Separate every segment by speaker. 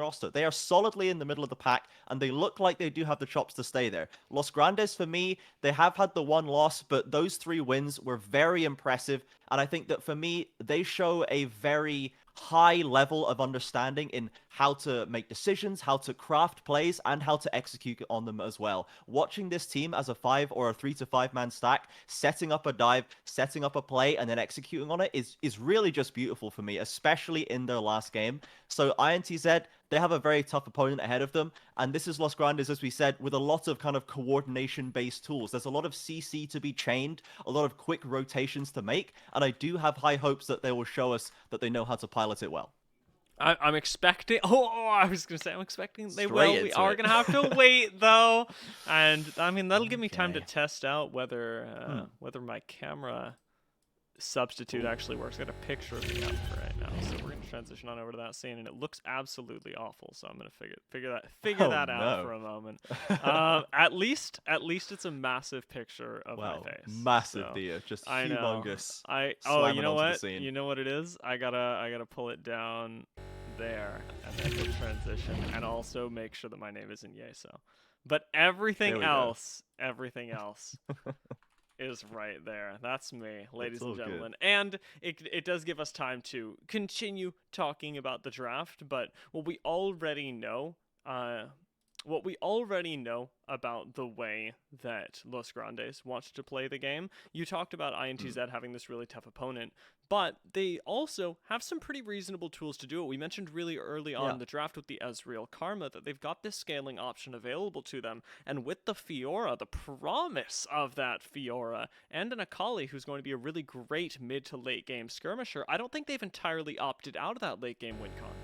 Speaker 1: roster. They are solidly in the middle of the pack, and they look like they do have the chops to stay there. Los Grandes, for me, they have had the one loss, but those 3 wins were very impressive. And I think that for me, they show a very high level of understanding in how to make decisions, how to craft plays, and how to execute on them as well. Watching this team as a 5 or a 3 to 5 man stack, setting up a dive, setting up a play, and then executing on it is really just beautiful for me, especially in their last game. So INTZ, they have a very tough opponent ahead of them, and this is Los Grandes, as we said, with a lot of kind of coordination-based tools. There's a lot of CC to be chained, a lot of quick rotations to make, and I do have high hopes that they will show us that they know how to pilot it well.
Speaker 2: I'm expecting. Oh, I was gonna say I'm expecting they
Speaker 1: Straight
Speaker 2: will. We
Speaker 1: into
Speaker 2: are
Speaker 1: it.
Speaker 2: gonna have to wait though, and I mean that'll give me time to
Speaker 1: Okay.
Speaker 2: test out whether my camera substitute actually works. I got a picture of the app for right now, so we're gonna transition on over to that scene, and it looks absolutely awful. So I'm gonna figure
Speaker 1: Oh
Speaker 2: that out
Speaker 1: no.
Speaker 2: for a moment. At least it's a massive picture of my
Speaker 1: Well,
Speaker 2: face.
Speaker 1: massive
Speaker 2: So
Speaker 1: deer, just
Speaker 2: I know.
Speaker 1: humongous,
Speaker 2: You
Speaker 1: slamming
Speaker 2: know
Speaker 1: onto the
Speaker 2: what?
Speaker 1: scene.
Speaker 2: You know what it is? I gotta pull it down there and then hit transition, and also make sure that my name isn't Yeso. But
Speaker 1: There we go.
Speaker 2: everything else is right there. That's me,
Speaker 1: It's
Speaker 2: ladies
Speaker 1: all
Speaker 2: and
Speaker 1: good.
Speaker 2: gentlemen. And it does give us time to continue talking about the draft, but what we already know about the way that Los Grandes wants to play the game. You talked about INTZ having this really tough opponent, but they also have some pretty reasonable tools to do it. We mentioned really early on
Speaker 1: Yeah.
Speaker 2: in the draft with the Ezreal Karma that they've got this scaling option available to them, and with the Fiora, the promise of that Fiora, and an Akali who's going to be a really great mid to late game skirmisher, I don't think they've entirely opted out of that late game win con.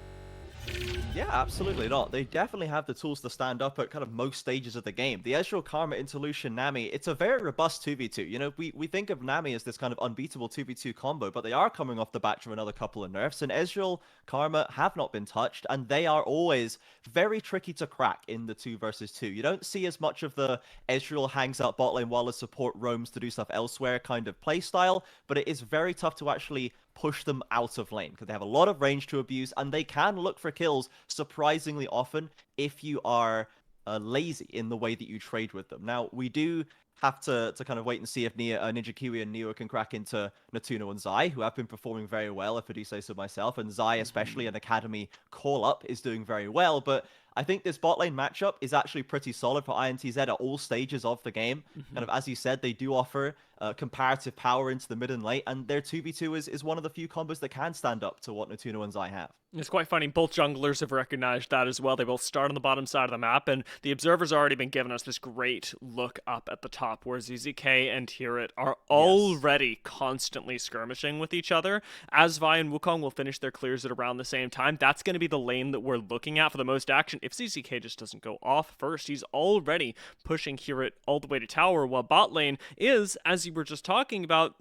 Speaker 1: Yeah, absolutely not. They definitely have the tools to stand up at kind of most stages of the game. The Ezreal Karma into Lucian Nami, it's a very robust 2v2. You know, we think of Nami as this kind of unbeatable 2v2 combo, but they are coming off the back of another couple of nerfs, and Ezreal Karma have not been touched, and they are always very tricky to crack in the 2 versus 2. You don't see as much of the Ezreal hangs out bot lane while the support roams to do stuff elsewhere kind of playstyle, but it is very tough to actually push them out of lane because they have a lot of range to abuse, and they can look for kills surprisingly often if you are lazy in the way that you trade with them. Now, we do have to kind of wait and see if Ninja Kiwi and Neo can crack into Natuno and Zai, who have been performing very well, if I do say so myself, and Zai, especially an Academy call-up, is doing very well, but I think this bot lane matchup is actually pretty solid for INTZ at all stages of the game. Kind of, as you said, they do offer comparative power into the mid and late, and their 2v2 is one of the few combos that can stand up to what Natuno and Zai have.
Speaker 2: It's quite funny. Both junglers have recognized that as well. They both start on the bottom side of the map, and the observer's already been giving us this great look up at the top where ZZK and Hirit are already constantly skirmishing with each other. As Vi and Wukong will finish their clears at around the same time, that's going to be the lane that we're looking at for the most action. If ZZK just doesn't go off first, he's already pushing Hirit all the way to tower, while bot lane is, as you were just talking about,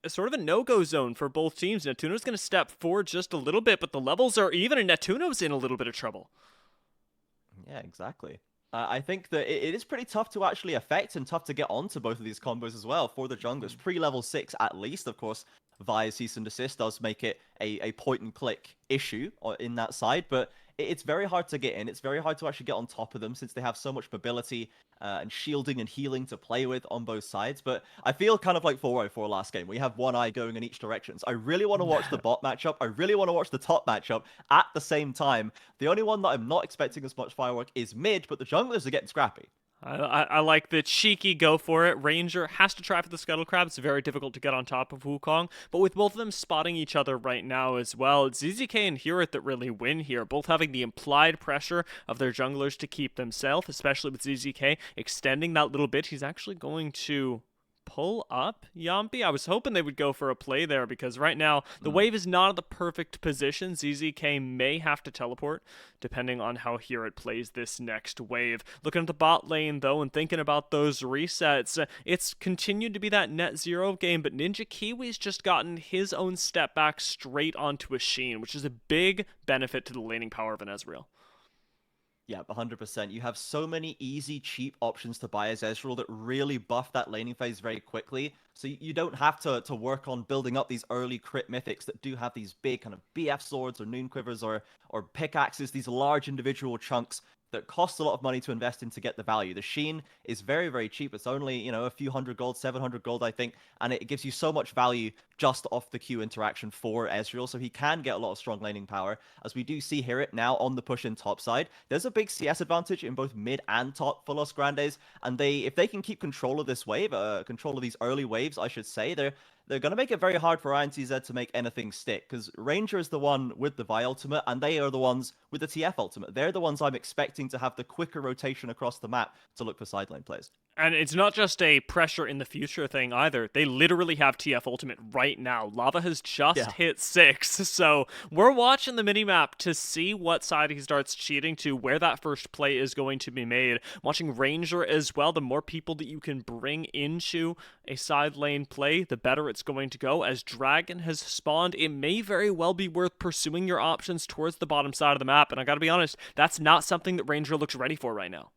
Speaker 2: sort of a no-go zone for both teams. Natuno's going to step forward just a little bit, but the levels are even, and Natuno's in a little bit of trouble.
Speaker 1: Yeah, exactly. I think that it is pretty tough to actually affect and tough to get onto both of these combos as well for the junglers. Pre-level 6 at least, of course, via cease and desist does make it a point-and-click issue in that side, but it's very hard to get in. It's very hard to actually get on top of them since they have so much mobility and shielding and healing to play with on both sides. But I feel kind of like 404 last game. We have one eye going in each direction. So I really want to watch the bot matchup. I really want to watch the top matchup at the same time. The only one that I'm not expecting as much firework is mid, but the junglers are getting scrappy.
Speaker 2: I like the cheeky go for it. Ranger has to try for the Scuttle Crab. It's very difficult to get on top of Wukong. But with both of them spotting each other right now as well, it's ZZK and Hirit that really win here. Both having the implied pressure of their junglers to keep them safe, especially with ZZK extending that little bit. He's actually going to pull up Yampi. I was hoping they would go for a play there because right now the wave is not at the perfect position. ZZK may have to teleport depending on how Hirit plays this next wave. Looking at the bot lane though and thinking about those resets, it's continued to be that net zero game, but Ninja Kiwi's just gotten his own step back straight onto a Sheen, which is a big benefit to the laning power of an Ezreal.
Speaker 1: Yeah, 100%. You have so many easy, cheap options to buy as Ezreal that really buff that laning phase very quickly. So you don't have to work on building up these early crit mythics that do have these big kind of BF swords or noon quivers or pickaxes, these large individual chunks that cost a lot of money to invest in to get the value. The Sheen is very, very cheap. It's only, a few hundred gold, 700 gold, I think, and it gives you so much value just off the Q interaction for Ezreal, so he can get a lot of strong laning power. As we do see here it now on the push in top side, there's a big CS advantage in both mid and top for Los Grandes, and if they can keep control of this wave, control of these early waves, I should say, they're going to make it very hard for INTZ to make anything stick, because Ranger is the one with the Vi ultimate, and they are the ones with the TF ultimate. They're the ones I'm expecting to have the quicker rotation across the map to look for side lane plays.
Speaker 2: And it's not just a pressure in the future thing either. They literally have TF Ultimate right now. Lava has just hit 6, so we're watching the minimap to see what side he starts cheating to, where that first play is going to be made. Watching Ranger as well, the more people that you can bring into a side lane play, the better it's going to go. As Dragon has spawned, it may very well be worth pursuing your options towards the bottom side of the map, and I gotta be honest, that's not something that Ranger looks ready for right now.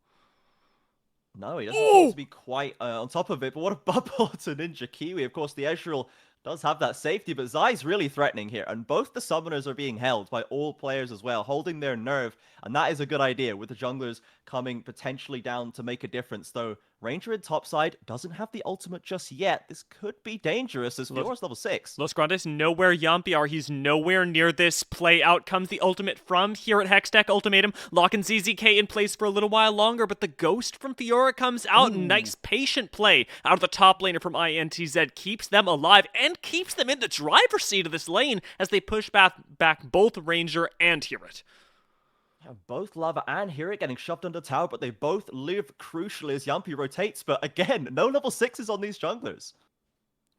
Speaker 1: No, he doesn't seem to be quite on top of it, but what a bubble to Ninja Kiwi. Of course, the Ezreal does have that safety, but Zai's really threatening here, and both the summoners are being held by all players as well, holding their nerve, and that is a good idea, with the junglers coming potentially down to make a difference, though Ranger in topside doesn't have the ultimate just yet. This could be dangerous as Fiora's level 6.
Speaker 2: Los Grandes nowhere Yampi are. He's nowhere near this play. Out comes the ultimate from here at Hextech Ultimatum. Locking ZZK in place for a little while longer, but the ghost from Fiora comes out. Nice patient play out of the top laner from INTZ. Keeps them alive and keeps them in the driver's seat of this lane as they push back both Ranger and Herit.
Speaker 1: Both Lava and Herit getting shoved under tower, but they both live crucially as Yampi rotates. But again, no level 6s on these junglers.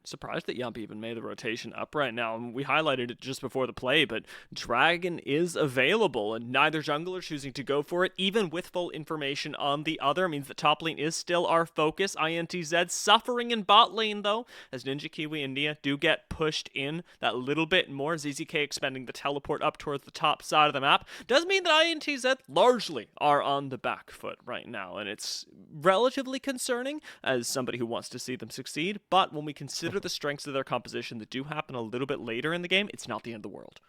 Speaker 2: Surprised that Yampi even made the rotation up right now. We highlighted it just before the play, but Dragon is available, and neither jungler choosing to go for it, even with full information on the other. Means that top lane is still our focus. INTZ suffering in bot lane, though, as Ninja Kiwi and Nia do get pushed in that little bit more. ZZK expending the teleport up towards the top side of the map. Does mean that INTZ largely are on the back foot right now, and it's relatively concerning as somebody who wants to see them succeed, but when we consider the strengths of their composition that do happen a little bit later in the game, it's not the end of the world.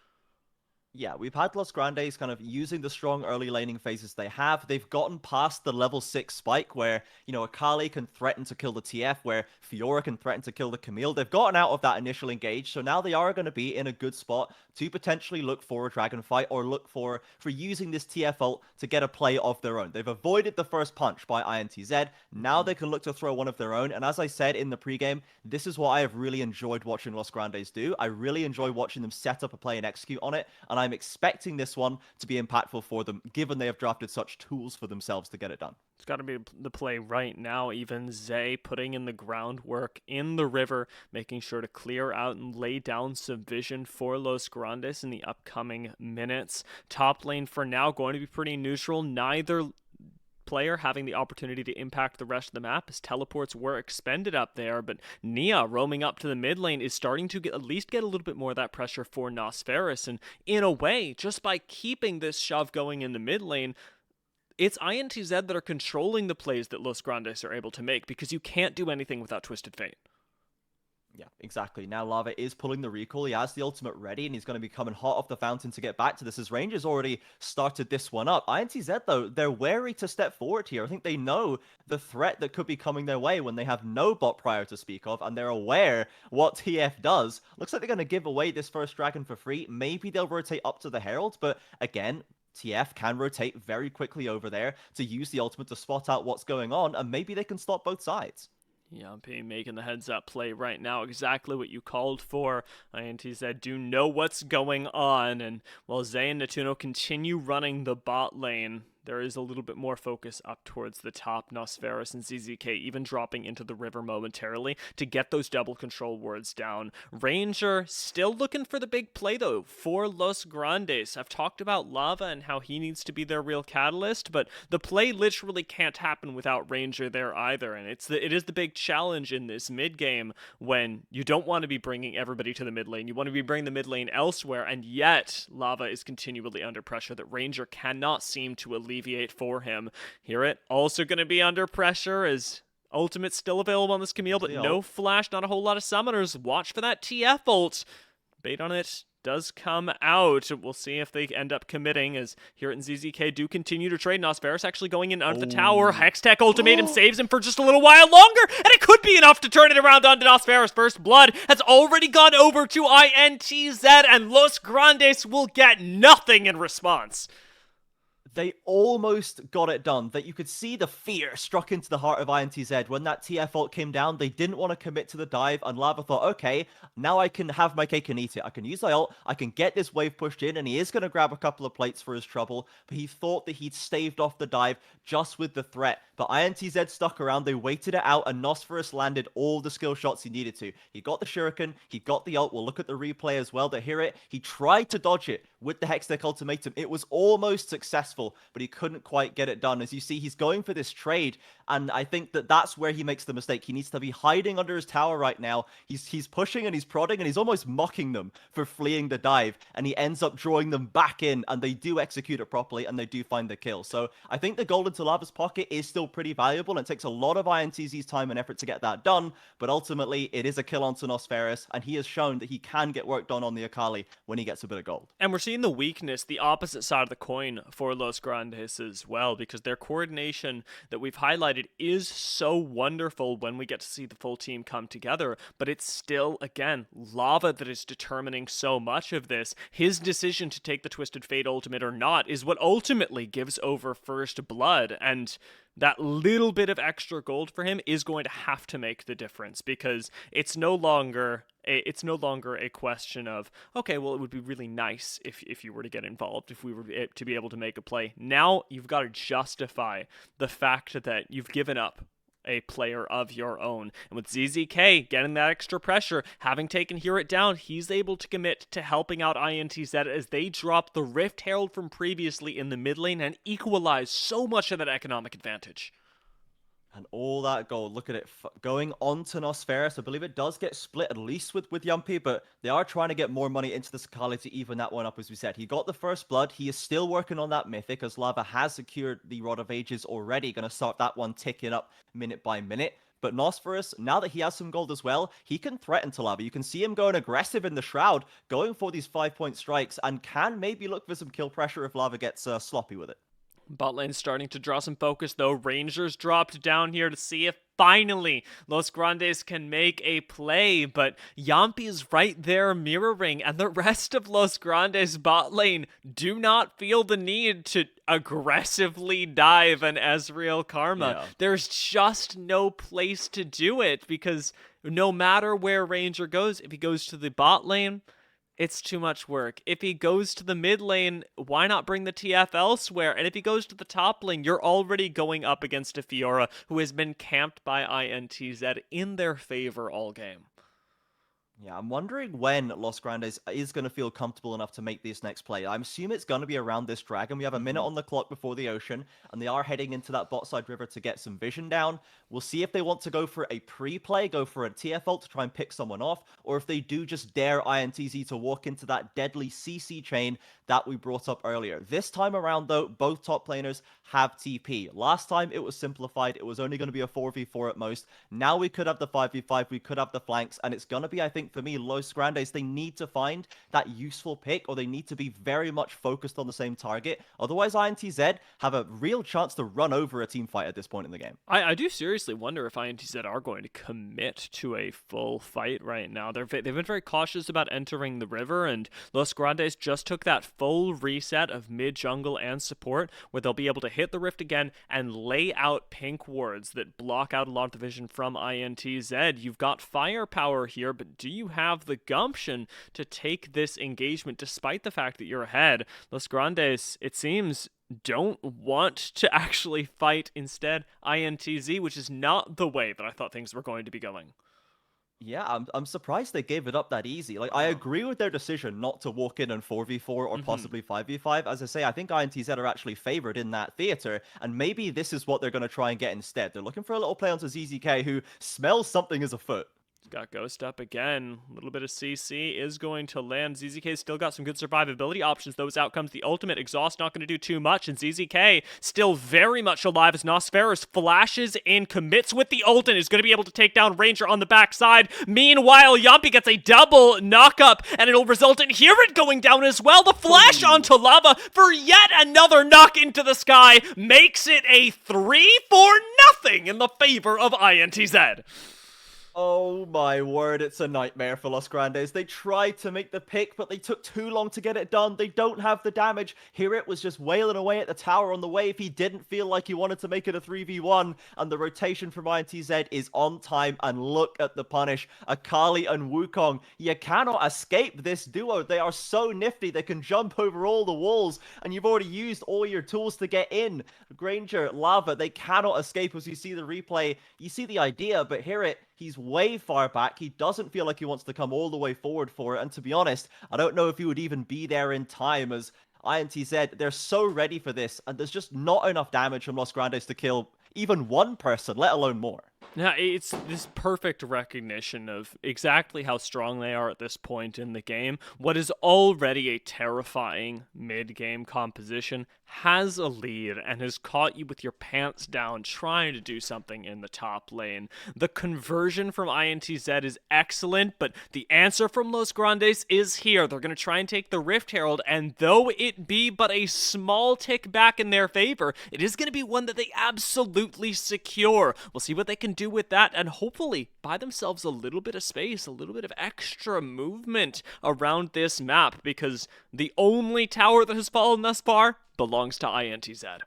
Speaker 1: Yeah, we've had Los Grandes kind of using the strong early laning phases they have. They've gotten past the level 6 spike where, Akali can threaten to kill the TF, where Fiora can threaten to kill the Camille. They've gotten out of that initial engage, so now they are going to be in a good spot to potentially look for a dragon fight or look for using this TF ult to get a play of their own. They've avoided the first punch by INTZ. Now they can look to throw one of their own, and as I said in the pregame, this is what I have really enjoyed watching Los Grandes do. I really enjoy watching them set up a play and execute on it, and I'm expecting this one to be impactful for them, given they have drafted such tools for themselves to get it done.
Speaker 2: It's got to be the play right now. Even Zay putting in the groundwork in the river, making sure to clear out and lay down some vision for Los Grandes in the upcoming minutes. Top lane for now going to be pretty neutral. Neither player having the opportunity to impact the rest of the map as teleports were expended up there, but Nia roaming up to the mid lane is starting to at least get a little bit more of that pressure for Nosferus, and in a way, just by keeping this shove going in the mid lane, it's INTZ that are controlling the plays that Los Grandes are able to make, because you can't do anything without Twisted Fate.
Speaker 1: Yeah, exactly. Now Lava is pulling the recall. He has the ultimate ready, and he's going to be coming hot off the fountain to get back to this, as Ranger's already started this one up. INTZ, though, they're wary to step forward here. I think they know the threat that could be coming their way when they have no bot prior to speak of, and they're aware what TF does. Looks like they're going to give away this first dragon for free. Maybe they'll rotate up to the Herald, but again, TF can rotate very quickly over there to use the ultimate to spot out what's going on, and maybe they can stop both sides.
Speaker 2: Yampi making the heads-up play right now, exactly what you called for. INTZ do know what's going on, and while Zay and Natuno continue running the bot lane, there is a little bit more focus up towards the top. Nosferus and ZZK even dropping into the river momentarily to get those double control wards down. Ranger still looking for the big play, though, for Los Grandes. I've talked about Lava and how he needs to be their real catalyst, but the play literally can't happen without Ranger there either, and it is the big challenge in this mid game when you don't want to be bringing everybody to the mid lane. You want to be bringing the mid lane elsewhere, and yet Lava is continually under pressure that Ranger cannot seem to alleviate for him. Herit also going to be under pressure as Ultimate's still available on this Camille, but
Speaker 1: The
Speaker 2: no
Speaker 1: ult.
Speaker 2: flash, not a whole lot of summoners. Watch for that TF ult. Bait on it does come out. We'll see if they end up committing, as here in ZZK do continue to trade. Nosferus actually going in under the tower. Hextech ultimatum saves him for just a little while longer, and it could be enough to turn it around onto Nosferus. First blood has already gone over to INTZ, and Los Grandes will get nothing in response.
Speaker 1: They almost got it done. That you could see the fear struck into the heart of INTZ when that TF ult came down. They didn't want to commit to the dive, and Lava thought, okay, now I can have my cake and eat it. I can use my ult, I can get this wave pushed in, and he is going to grab a couple of plates for his trouble, but he thought that he'd staved off the dive just with the threat. But INTZ stuck around, they waited it out, and Nosferus landed all the skill shots he needed to. He got the shuriken, he got the ult. We'll look at the replay as well to hear it. He tried to dodge it with the Hextech ultimatum. It was almost successful, but he couldn't quite get it done. As you see, he's going for this trade, and I think that that's where he makes the mistake. He needs to be hiding under his tower right now. He's pushing and he's prodding, and he's almost mocking them for fleeing the dive, and he ends up drawing them back in, and they do execute it properly, and they do find the kill. So I think the gold into Lava's pocket is still pretty valuable, and it takes a lot of INTZ's time and effort to get that done, but ultimately it is a kill onto Nosferus, and he has shown that he can get work done on the Akali when he gets a bit of gold.
Speaker 2: And we're seeing the weakness, the opposite side of the coin for Los Grandes as well, because their coordination that we've highlighted is so wonderful when we get to see the full team come together, but it's still, again, Lava that is determining so much of this. His decision to take the Twisted Fate ultimate or not is what ultimately gives over first blood, and that little bit of extra gold for him is going to have to make the difference, because it's no longer a question of, okay, well, it would be really nice if you were to get involved, if we were to be able to make a play. Now you've got to justify the fact that you've given up a player of your own. And with ZZK getting that extra pressure, having taken Hear It down, he's able to commit to helping out INTZ as they drop the Rift Herald from previously in the mid lane and equalize so much of that economic advantage.
Speaker 1: And all that gold, look at it, going on to Nosferus. I believe it does get split at least with Yumpy, but they are trying to get more money into the Akali to even that one up, as we said. He got the first blood. He is still working on that mythic, as Lava has secured the Rod of Ages already. Going to start that one ticking up minute by minute. But Nosferus, now that he has some gold as well, he can threaten to Lava. You can see him going aggressive in the Shroud, going for these 5-point strikes, and can maybe look for some kill pressure if Lava gets sloppy with it.
Speaker 2: Bot lane's starting to draw some focus, though. Rangers dropped down here to see if finally Los Grandes can make a play, but Yampi is right there mirroring, and the rest of Los Grandes bot lane do not feel the need to aggressively dive an Ezreal Karma.
Speaker 1: Yeah.
Speaker 2: There's just no place to do it, because no matter where Ranger goes, if he goes to the bot lane, it's too much work. If he goes to the mid lane, why not bring the TF elsewhere? And if he goes to the top lane, you're already going up against a Fiora who has been camped by INTZ in their favor all game.
Speaker 1: Yeah, I'm wondering when Los Grandes is going to feel comfortable enough to make this next play. I'm assuming it's going to be around this dragon. We have a minute on the clock before the ocean, and they are heading into that bot side river to get some vision down. We'll see if they want to go for a pre-play, go for a TF ult to try and pick someone off, or if they do just dare INTZ to walk into that deadly CC chain that we brought up earlier. This time around, though, both top laners have TP. Last time, it was simplified. It was only going to be a 4v4 at most. Now we could have the 5v5, we could have the flanks, and it's going to be, I think, for me, Los Grandes, they need to find that useful pick, or they need to be very much focused on the same target. Otherwise, INTZ have a real chance to run over a team fight at this point in the game.
Speaker 2: I do seriously wonder if INTZ are going to commit to a full fight right now. They've been very cautious about entering the river, and Los Grandes just took that full reset of mid, jungle, and support, where they'll be able to hit the rift again and lay out pink wards that block out a lot of the vision from INTZ. You've got firepower here, but do you have the gumption to take this engagement despite the fact that you're ahead? Los Grandes, it seems, don't want to actually fight. Instead, INTZ, which is not the way that I thought things were going to be going.
Speaker 1: Yeah, I'm surprised they gave it up that easy. Like, I agree with their decision not to walk in and 4v4 or possibly 5v5. As I say, I think INTZ are actually favored in that theater, and maybe this is what they're going to try and get instead. They're looking for a little play onto ZZK, who smells something as afoot.
Speaker 2: Got Ghost up again. A little bit of CC is going to land. ZZK still got some good survivability options. Those outcomes, the ultimate exhaust not going to do too much. And ZZK still very much alive as Nosferus flashes in, commits with the ult, and is going to be able to take down Ranger on the backside. Meanwhile, Yampi gets a double knock-up, and it'll result in Hirit going down as well. The flash onto lava for yet another knock into the sky makes it a 3-0 in the favor of INTZ.
Speaker 1: Oh my word, it's a nightmare for Los Grandes. They tried to make the pick, but they took too long to get it done. They don't have the damage. Hirit was just wailing away at the tower on the wave. He didn't feel like he wanted to make it a 3v1, and the rotation from INTZ is on time, and look at the punish. Akali and Wukong, you cannot escape this duo. They are so nifty. They can jump over all the walls, and you've already used all your tools to get in. Granger, Lava, they cannot escape. As you see the replay, you see the idea, but Hirit, he's way far back. He doesn't feel like he wants to come all the way forward for it. And to be honest, I don't know if he would even be there in time, as INTZ, they're so ready for this. And there's just not enough damage from Los Grandes to kill even one person, let alone more.
Speaker 2: Now, it's this perfect recognition of exactly how strong they are at this point in the game. What is already a terrifying mid-game composition has a lead and has caught you with your pants down trying to do something in the top lane. The conversion from INTZ is excellent, but the answer from Los Grandes is here. They're going to try and take the Rift Herald, and though it be but a small tick back in their favor, it is going to be one that they absolutely secure. We'll see what they can do with that, and hopefully buy themselves a little bit of space, a little bit of extra movement around this map, because the only tower that has fallen thus far belongs to INTZ.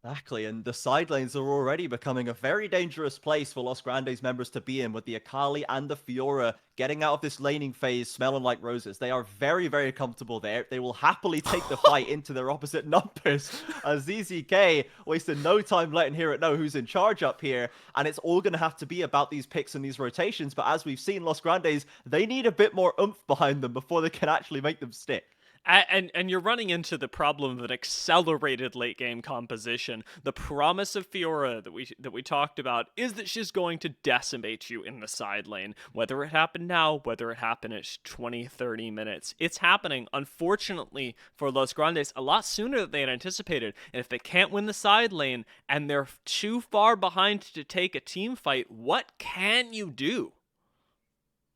Speaker 1: Exactly, and the side lanes are already becoming a very dangerous place for Los Grandes members to be in, with the Akali and the Fiora getting out of this laning phase smelling like roses. They are very, very comfortable there. They will happily take the fight into their opposite numbers, as ZZK wasted no time letting Hirit know who's in charge up here, and it's all going to have to be about these picks and these rotations. But as we've seen, Los Grandes, they need a bit more oomph behind them before they can actually make them stick.
Speaker 2: And you're running into the problem of an accelerated late game composition. The promise of Fiora that we talked about is that she's going to decimate you in the side lane. Whether it happened now, whether it happened at 20, 30 minutes, it's happening, unfortunately, for Los Grandes a lot sooner than they had anticipated. And if they can't win the side lane and they're too far behind to take a team fight, what can you do?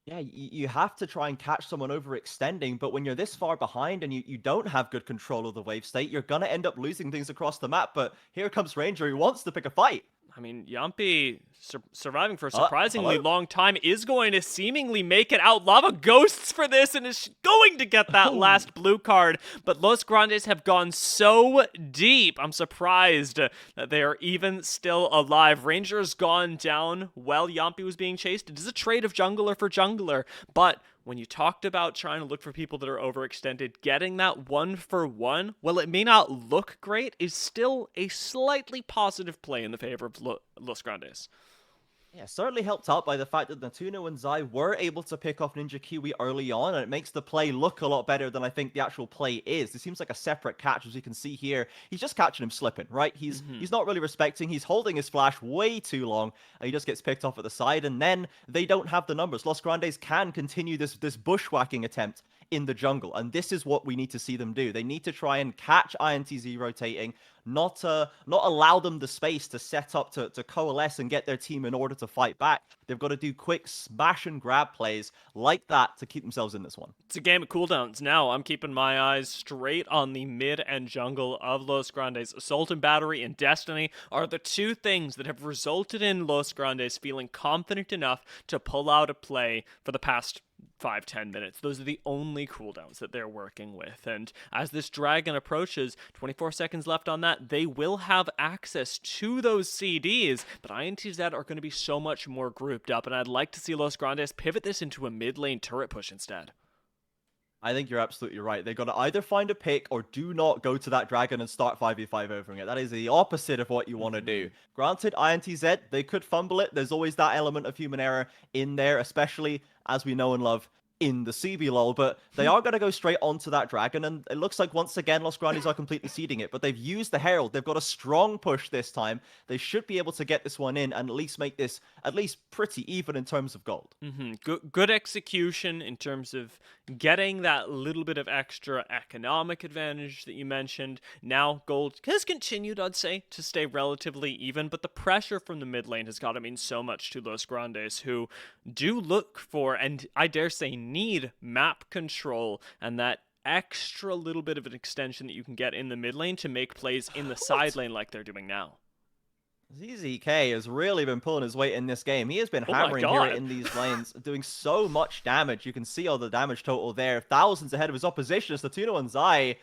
Speaker 1: Yeah, you have to try and catch someone overextending, but when you're this far behind and you don't have good control of the wave state, you're going to end up losing things across the map. But here comes Ranger, who wants to pick a fight.
Speaker 2: I mean, Yampi, surviving for a surprisingly long time, is going to seemingly make it out. Lava ghosts for this and is going to get that last blue card. But Los Grandes have gone so deep, I'm surprised that they are even still alive. Ranger's gone down while Yampi was being chased. It is a trade of jungler for jungler, but when you talked about trying to look for people that are overextended, getting that 1-for-1, while it may not look great, is still a slightly positive play in the favor of Los Grandes.
Speaker 1: Yeah, certainly helped out by the fact that Natuno and Zai were able to pick off Ninja Kiwi early on, and it makes the play look a lot better than I think the actual play is. It seems like a separate catch, as you can see here. He's just catching him slipping, right? He's not really respecting. He's holding his flash way too long, and he just gets picked off at the side, and then they don't have the numbers. Los Grandes can continue this bushwhacking attempt in the jungle, and this is what we need to see them do. They need to try and catch INTZ rotating, not allow them the space to set up to coalesce and get their team in order to fight back. They've got to do quick smash and grab plays like that to keep themselves in this one.
Speaker 2: It's a game of cooldowns now. I'm keeping my eyes straight on the mid and jungle of Los Grandes. Assault and Battery and Destiny are the two things that have resulted in Los Grandes feeling confident enough to pull out a play for the past 5-10 minutes. Those are the only cooldowns that they're working with. And as this dragon approaches, 24 seconds left on that, they will have access to those CDs, but INTZ are going to be so much more grouped up, and I'd like to see Los Grandes pivot this into a mid lane turret push instead.
Speaker 1: I think you're absolutely right. They've got to either find a pick or do not go to that dragon and start 5v5 overing it. That is the opposite of what you want to do. Granted, INTZ, they could fumble it. There's always that element of human error in there, especially as we know and love in the CBLOL, but they are going to go straight onto that dragon, and it looks like once again Los Grandes are completely seeding it, but they've used the Herald. They've got a strong push this time. They should be able to get this one in and at least make this at least pretty even in terms of gold.
Speaker 2: Good execution in terms of getting that little bit of extra economic advantage that you mentioned. Now gold has continued, I'd say, to stay relatively even, but the pressure from the mid lane has got to mean so much to Los Grandes, who do look for, and I dare say need, map control and that extra little bit of an extension that you can get in the mid lane to make plays in the side lane like they're doing now.
Speaker 1: ZZK has really been pulling his weight in this game. He has been
Speaker 2: Oh my
Speaker 1: hammering here
Speaker 2: God.
Speaker 1: in these lanes, doing so much damage. You can see all the damage total there. Thousands ahead of his opposition as the Tuno and Zai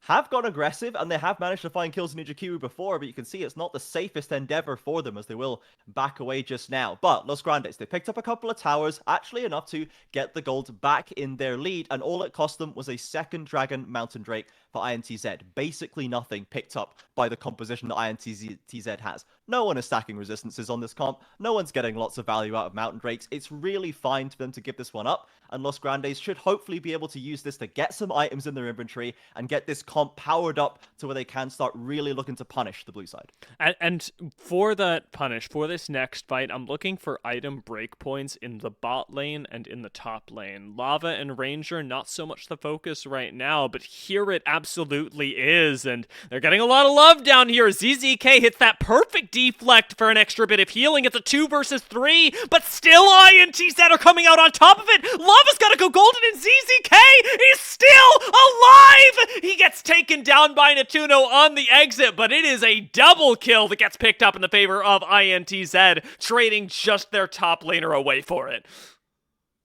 Speaker 1: have gone aggressive, and they have managed to find kills in Nijikiru before, but you can see it's not the safest endeavor for them, as they will back away just now. But Los Grandes, they picked up a couple of towers, actually enough to get the gold back in their lead, and all it cost them was a second Dragon Mountain Drake for INTZ. Basically nothing picked up by the composition that INTZ has. No one is stacking resistances on this comp, no one's getting lots of value out of Mountain Drakes. It's really fine for them to give this one up, and Los Grandes should hopefully be able to use this to get some items in their inventory and get this comp powered up to where they can start really looking to punish the blue side.
Speaker 2: And for that punish, for this next fight, I'm looking for item breakpoints in the bot lane and in the top lane. Lava and Ranger, not so much the focus right now, but here it absolutely is, and they're getting a lot of love down here. ZZK hits that perfect deflect for an extra bit of healing. It's a 2 versus 3, but still INTZ are coming out on top of it. Lava's got to go golden, and ZZK is still alive! He gets taken down by Natuno on the exit, but it is a double kill that gets picked up in the favor of INTZ, trading just their top laner away for it.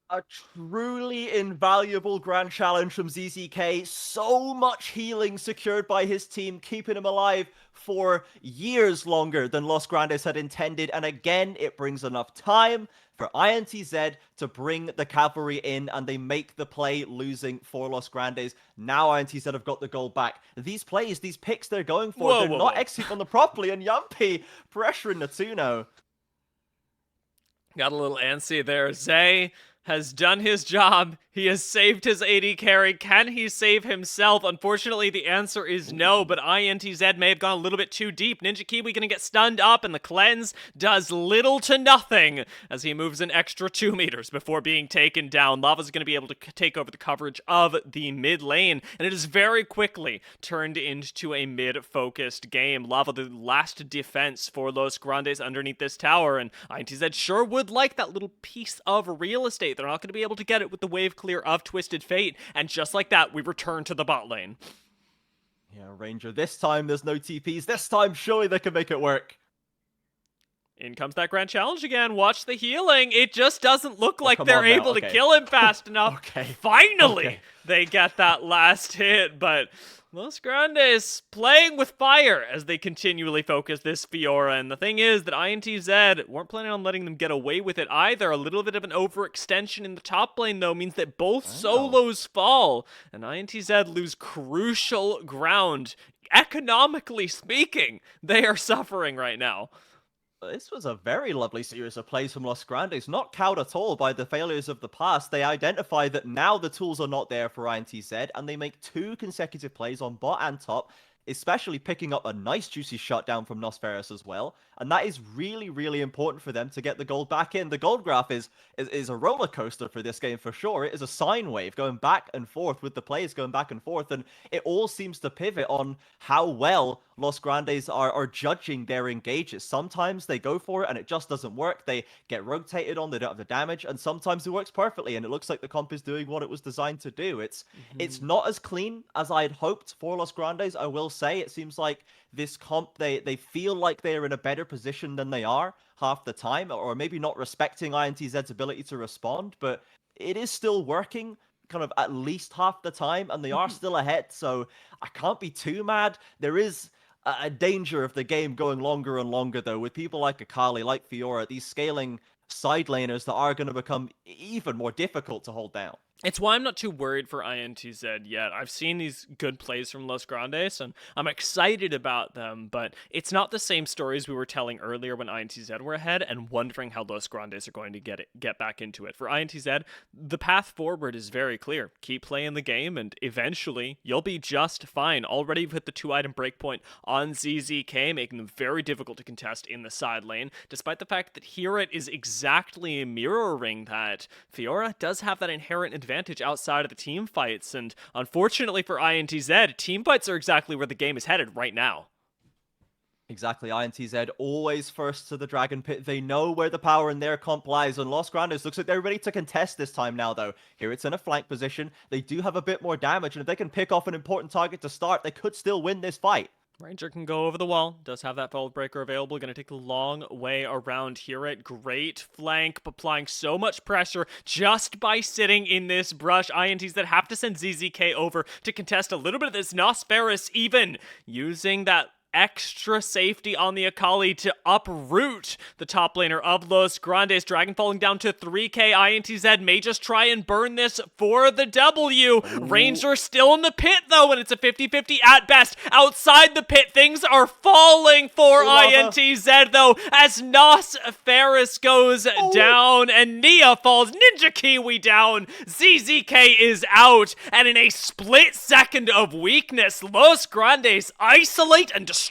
Speaker 1: A truly invaluable grand challenge from ZZK. So much healing secured by his team, keeping him alive for years longer than Los Grandes had intended. And again, it brings enough time for INTZ to bring the cavalry in, and they make the play, losing for Los Grandes. Now INTZ have got the goal back. These plays, these picks they're going for, they're not executing on them properly, and Yumpy pressuring Natuno.
Speaker 2: Got a little antsy there. Zay has done his job. He has saved his AD carry. Can he save himself? Unfortunately, the answer is no, but INTZ may have gone a little bit too deep. Ninja Kiwi gonna get stunned up, and the cleanse does little to nothing as he moves an extra 2 meters before being taken down. Lava's gonna be able to take over the coverage of the mid lane, and it is very quickly turned into a mid-focused game. Lava, the last defense for Los Grandes underneath this tower, and INTZ sure would like that little piece of real estate. They're not gonna be able to get it with the wave clear of Twisted Fate, and just like that, we return to the bot lane.
Speaker 1: Yeah, Ranger, this time there's no TPs. This time, surely they can make it work.
Speaker 2: In comes that grand challenge again. Watch the healing. It just doesn't look like they're able to
Speaker 1: Okay.
Speaker 2: kill him fast enough.
Speaker 1: Okay.
Speaker 2: Finally,
Speaker 1: Okay.
Speaker 2: they get that last hit, but Los Grandes playing with fire as they continually focus this Fiora. And the thing is that INTZ weren't planning on letting them get away with it either. A little bit of an overextension in the top lane, though, means that both solos fall, and INTZ lose crucial ground. Economically speaking, they are suffering right now.
Speaker 1: This was a very lovely series of plays from Los Grandes, not cowed at all by the failures of the past. They identify that now the tools are not there for INTZ, and they make 2 consecutive plays on bot and top, especially picking up a nice juicy shutdown from Nosferus as well. And that is really, really important for them to get the gold back in. The gold graph is a roller coaster for this game for sure. It is a sine wave going back and forth with the plays going back and forth. And it all seems to pivot on how well Los Grandes are judging their engages. Sometimes they go for it and it just doesn't work. They get rotated on, they don't have the damage. And sometimes it works perfectly and it looks like the comp is doing what it was designed to do. It's not as clean as I had hoped for Los Grandes, I will say. It seems like this comp, they feel like they're in a better position than they are half the time, or maybe not respecting INTZ's ability to respond, but it is still working kind of at least half the time, and they are still ahead, so I can't be too mad. There is a danger of the game going longer and longer, though, with people like Akali, like Fiora, these scaling side laners that are going to become even more difficult to hold down.
Speaker 2: It's why I'm not too worried for INTZ yet. I've seen these good plays from Los Grandes, and I'm excited about them, but it's not the same stories we were telling earlier when INTZ were ahead and wondering how Los Grandes are going to get back into it. For INTZ, the path forward is very clear. Keep playing the game, and eventually you'll be just fine. Already you've hit the 2-item breakpoint on ZZK, making them very difficult to contest in the side lane, despite the fact that Hirit is exactly mirroring that. Fiora does have that inherent advantage outside of the team fights, and unfortunately for INTZ, team fights are exactly where the game is headed right now.
Speaker 1: Exactly, INTZ always first to the Dragon Pit. They know where the power in their comp lies, and Los Grandes looks like they're ready to contest this time now, though. Here it's in a flank position. They do have a bit more damage, and if they can pick off an important target to start, they could still win this fight.
Speaker 2: Ranger can go over the wall, does have that fold breaker available, gonna take the long way around here at great flank, applying so much pressure just by sitting in this brush. INTs that have to send ZZK over to contest a little bit of this Nosferus, even using that extra safety on the Akali to uproot the top laner of Los Grandes. Dragon falling down to 3k. INTZ may just try and burn this for the W. Ranger still in the pit though, and it's a 50-50 at best. Outside the pit, things are falling for INTZ though, as Nos Ferris goes down and Nia falls. Ninja Kiwi down. ZZK is out, and in a split second of weakness, Los Grandes isolate and destroy.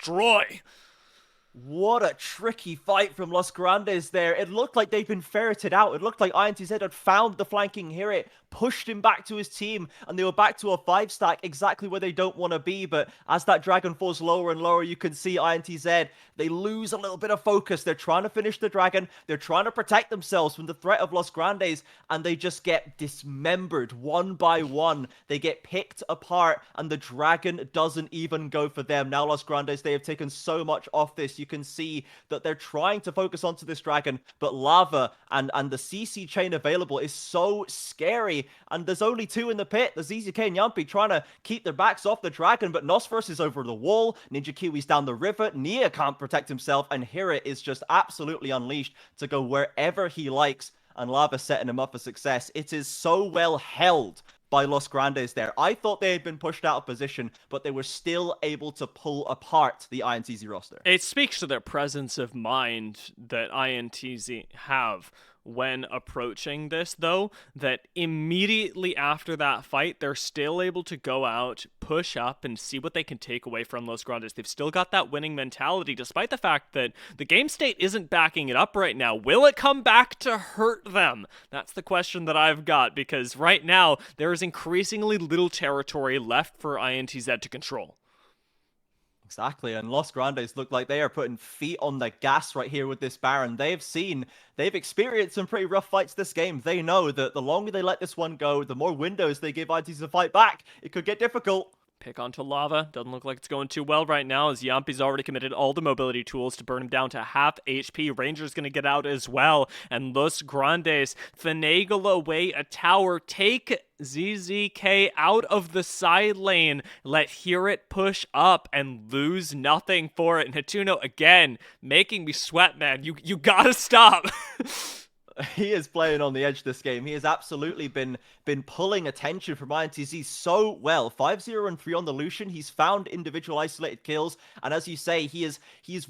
Speaker 1: What a tricky fight from Los Grandes there. It looked like they'd been ferreted out. It looked like INTZ had found the flanking Hirit, pushed him back to his team, and they were back to a 5-stack, exactly where they don't want to be. But as that dragon falls lower and lower, you can see INTZ, they lose a little bit of focus. They're trying to finish the dragon. They're trying to protect themselves from the threat of Los Grandes, and they just get dismembered one by one. They get picked apart, and the dragon doesn't even go for them. Now Los Grandes, they have taken so much off this. You can see that they're trying to focus onto this dragon, but lava and the CC chain available is so scary. And there's only two in the pit. The ZZK and Yumpy trying to keep their backs off the dragon, but Nosferus is over the wall. Ninja Kiwi's down the river. Nia can't protect himself, and Hirit is just absolutely unleashed to go wherever he likes, and Lava setting him up for success. It is so well held by Los Grandes there. I thought they had been pushed out of position, but they were still able to pull apart the INTZ roster.
Speaker 2: It speaks to their presence of mind that INTZ have when approaching this, though, that immediately after that fight, they're still able to go out, push up, and see what they can take away from Los Grandes. They've still got that winning mentality, despite the fact that the game state isn't backing it up right now. Will it come back to hurt them? That's the question that I've got, because right now, there is increasingly little territory left for INTZ to control.
Speaker 1: Exactly, and Los Grandes look like they are putting feet on the gas right here with this Baron. They've experienced some pretty rough fights this game. They know that the longer they let this one go, the more windows they give ITZ to fight back. It could get difficult.
Speaker 2: Pick onto Lava. Doesn't look like it's going too well right now, as Yumpy's already committed all the mobility tools to burn him down to half HP. Ranger's going to get out as well, and Los Grandes finagle away a tower, take ZZK out of the side lane, let Hirit push up, and lose nothing for it. Natuno, again, making me sweat, man. You gotta stop.
Speaker 1: He is playing on the edge this game. He has absolutely been pulling attention from INTZ so well. 5-0 and 3 on the Lucian. He's found individual isolated kills, and as you say, he is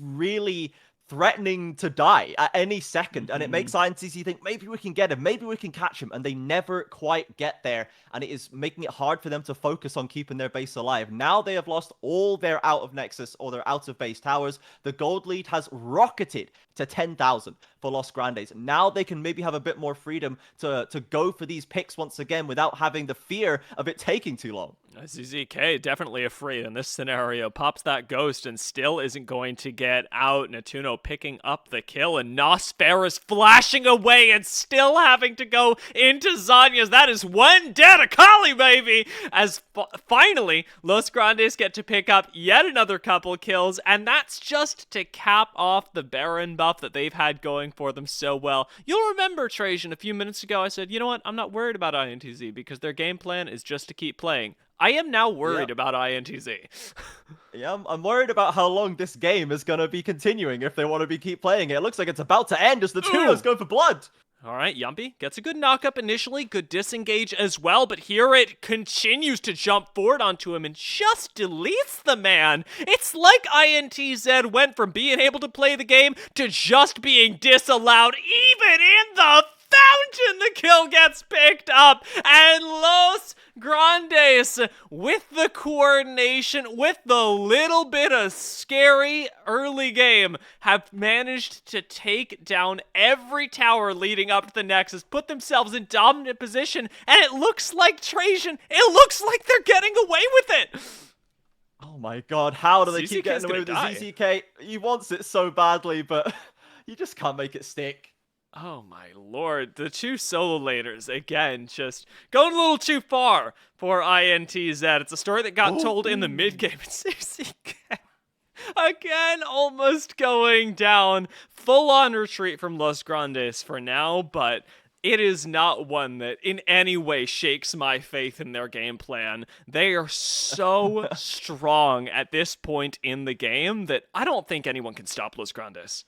Speaker 1: really threatening to die at any second, and it makes INTZ think, maybe we can get him, maybe we can catch him, and they never quite get there, and it is making it hard for them to focus on keeping their base alive. Now they have lost all their out of Nexus or their out of base towers. The gold lead has rocketed to 10,000 for Los Grandes. Now they can maybe have a bit more freedom to go for these picks once again without having the fear of it taking too long.
Speaker 2: ZZK definitely afraid in this scenario. Pops that ghost and still isn't going to get out. Natuno picking up the kill, and Nosferus flashing away and still having to go into Zanya's. That is one dead Akali, baby! As finally, Los Grandes get to pick up yet another couple kills, and that's just to cap off the Baron buff that they've had going for them so well. You'll remember, Trajan, a few minutes ago I said, you know what, I'm not worried about INTZ because their game plan is just to keep playing. I am now worried about INTZ.
Speaker 1: Yeah, I'm worried about how long this game is going to be continuing if they want to keep playing it. It looks like it's about to end as the Tunos go for blood.
Speaker 2: All right, Yumpy gets a good knock-up initially, good disengage as well, but here it continues to jump forward onto him and just deletes the man. It's like INTZ went from being able to play the game to just being disallowed, even in the fountain. The kill gets picked up, and Los Grandes, with the coordination, with the little bit of scary early game, have managed to take down every tower leading up to the Nexus, put themselves in dominant position, and it looks like Trajan, it looks like they're getting away with it.
Speaker 1: Oh my god, how do they keep
Speaker 2: ZZK is
Speaker 1: getting away
Speaker 2: gonna
Speaker 1: with the
Speaker 2: die.
Speaker 1: ZZK? He wants it so badly, but you just can't make it stick.
Speaker 2: Oh my lord, the two solo laners, again, just going a little too far for INTZ. It's a story that got told in the mid-game. It's ZZK. Again, almost going down. Full-on retreat from Los Grandes for now, but it is not one that in any way shakes my faith in their game plan. They are so strong at this point in the game that I don't think anyone can stop Los Grandes.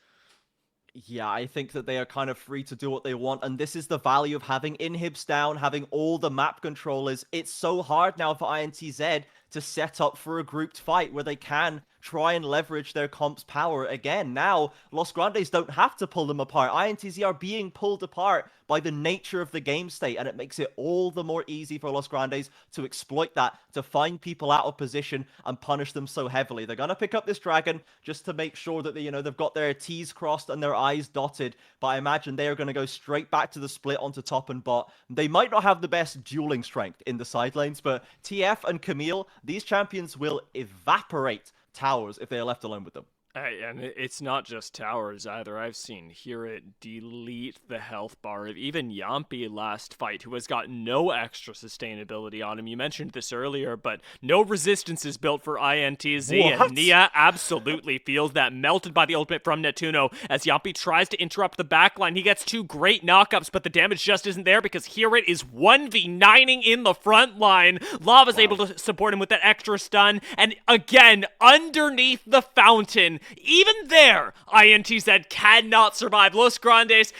Speaker 1: Yeah, I think that they are kind of free to do what they want, and this is the value of having inhibs down, having all the map controllers. It's so hard now for INTZ to set up for a grouped fight where they can try and leverage their comp's power again. Now, Los Grandes don't have to pull them apart. INTZ are being pulled apart by the nature of the game state, and it makes it all the more easy for Los Grandes to exploit that, to find people out of position and punish them so heavily. They're gonna pick up this dragon just to make sure that they've got their T's crossed and their I's dotted, but I imagine they are gonna go straight back to the split onto top and bot. They might not have the best dueling strength in the side lanes, but TF and Camille, these champions will evaporate towers if they are left alone with them.
Speaker 2: And it's not just towers either. I've seen Herit delete the health bar of even Yampi last fight, who has got no extra sustainability on him. You mentioned this earlier, but no resistance is built for INTZ,
Speaker 1: What?
Speaker 2: and Nia absolutely feels that, melted by the ultimate from Netuno. As Yampi tries to interrupt the backline, he gets two great knockups, but the damage just isn't there because Herit is 1v9ing in the front line. Lava's able to support him with that extra stun, and again, underneath the fountain, even there, INTZ cannot survive. Los Grandes